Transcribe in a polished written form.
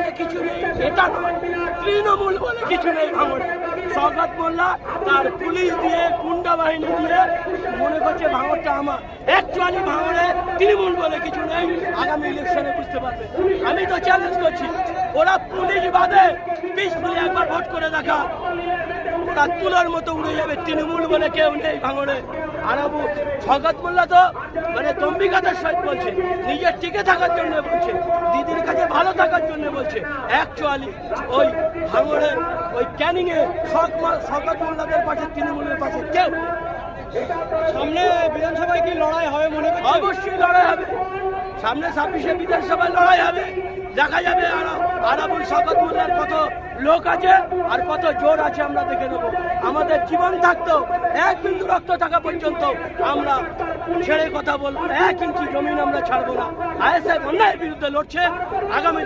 বলে কিছু নেই এটা নয়, তৃণমূল বলে কিছু নেই ভাঙড়ে। শওকত মোল্লা তার পুলিশ দিয়ে গুন্ডা বাহিনী দিয়ে মনে করছে ভাঙড়টা আমার। অ্যাকচুয়ালি ভাঙড়ে তৃণমূল বলে কিছু নেই, আগামী ইলেকশনে বুঝতে পারবে। আমি তো চ্যালেঞ্জ করছি, ওরা পুলিশ বাদে পিসফুলি একবার ভোট করে দেখা, ওরা তুলার মতো উড়ে যাবে। তৃণমূল বলে কেউ নেই ভাঙড়ে। আর শওকত মোল্লা তো মানে দম্বিকাদের সহিত বলছে, নিজের টিকে থাকার জন্য বলছে, দিদির কাছে ভালো থাকার জন্য বলছে। অ্যাকচুয়ালি ওই ভাঙড়ে ওই ক্যানিংয়ে শওকত মোল্লাদের পাশে, তৃণমূলের পাশে কেউ। সামনে বিধানসভায় কি লড়াই হবে মনে করছেন? অবশ্যই লড়াই হবে, সামনে 26শে বিধানসভায় লড়াই হবে। দেখা যাবে আরাবুল শওকত মোল্লার কত লোক আছে আর কত জোর আছে আমরা দেখে নেব। আমাদের জীবন থাকতো, 1 বিন্দু রক্ত থাকা পর্যন্ত আমরা ছেড়ে কথা বলবো না, 1 ইঞ্চি জমিন আমরা ছাড়বো না। আইএসএফ অন্যায়ের বিরুদ্ধে লড়ছে। আগামী